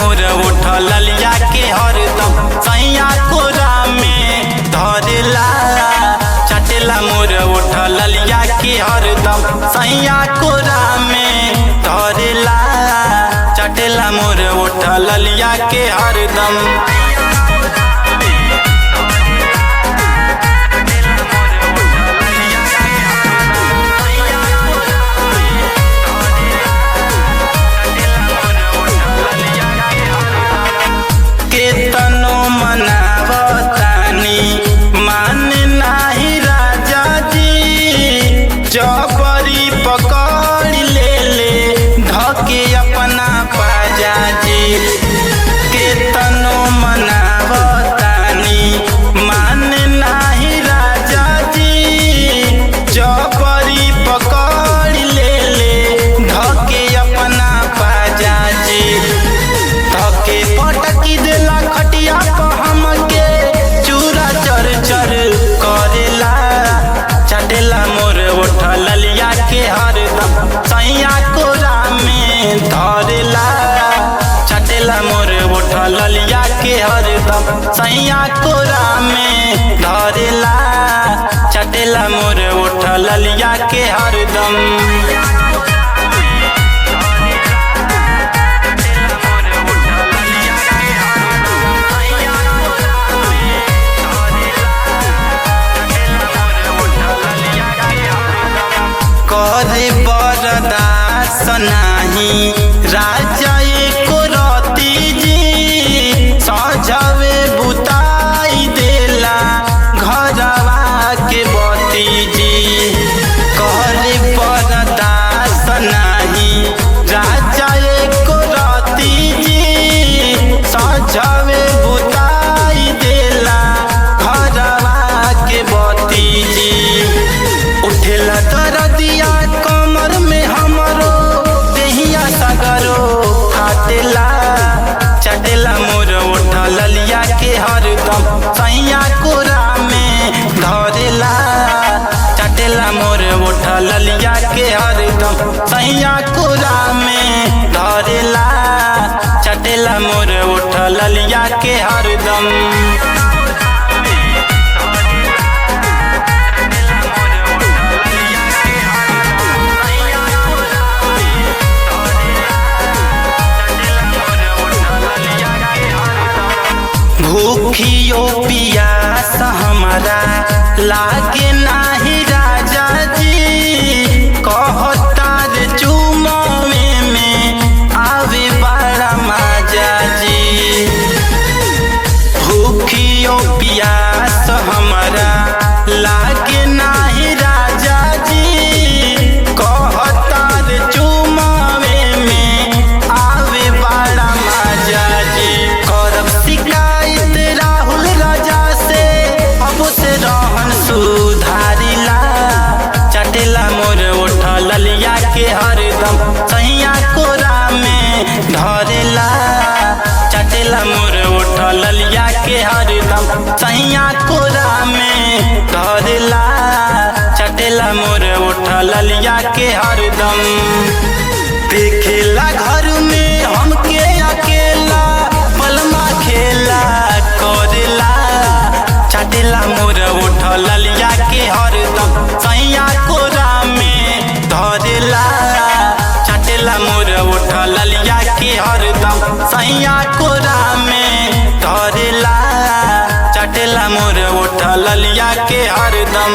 मोर उठल लिया के हरदम सैया कोरा में धरेला चटेला मोर उठल लिया के हरदम सैया कोरा में धरेला चटेला मोर उठल लिया के हरदम। केतनो मनावतानी मान नाही राजा जी जबरी पकड़ ले धके अपना पाजा जी। केतनो मनावतानी मान नाही राजा जी जबरी पकड़ ले धके अपना पाजा जी। धके पटकी देला खटिया पर हमके चूरा चर चर करेला चटेला मोर उठल लिया के हरदम सैया कोरा में धरेला चटेला मोर उठल लिया के हरदम सैया कोरा में धरेला चटेला मोर उठल लिया के हरदम। करे बरदास नाही राजा एको रती जी सजवे बुताई देला घरवा के बती जी। करे बरदास नाही राजा एको रती जी सजवे बुताई देला घरवा के बती जी। उठेला दरदिया कमर में हमरो देहिया सगरो फाटेला चटेला मोर उठल लिया के हरदम सैया कोरा में धरेला चटेला मोर उठल लिया के हरदम सैया कोरा में धरेला चटेला मोर उठल लिया के हरदम। भूखियो पियास हमारा लागे नाही राजा जी कहतार चुमावे में आवे बड़ा मजा जी। भूखियो पियास हमारा लागे नाही राजा जी कहतार चुमावे में आवे बड़ा मजा जी। करब शिकायत राहुल राजा से अब से रहन सुधारिला चटेला मोर उठल लिया के हरदम सैया कोरा में धरेला चटेला मोर उठल लिया के हरदम सैया कोरा में धरेला चटेला मोर उठल लिया के हरदम। देखेला घर में हमके अकेला पलमा खेला करेला चटेला मोर उठल लिया के हरदम सैया कोरा में धरेला चटेला मोर उठल लिया के हरदम सैया कोरा में धरेला चटेला मोर उठल लिया के हरदम।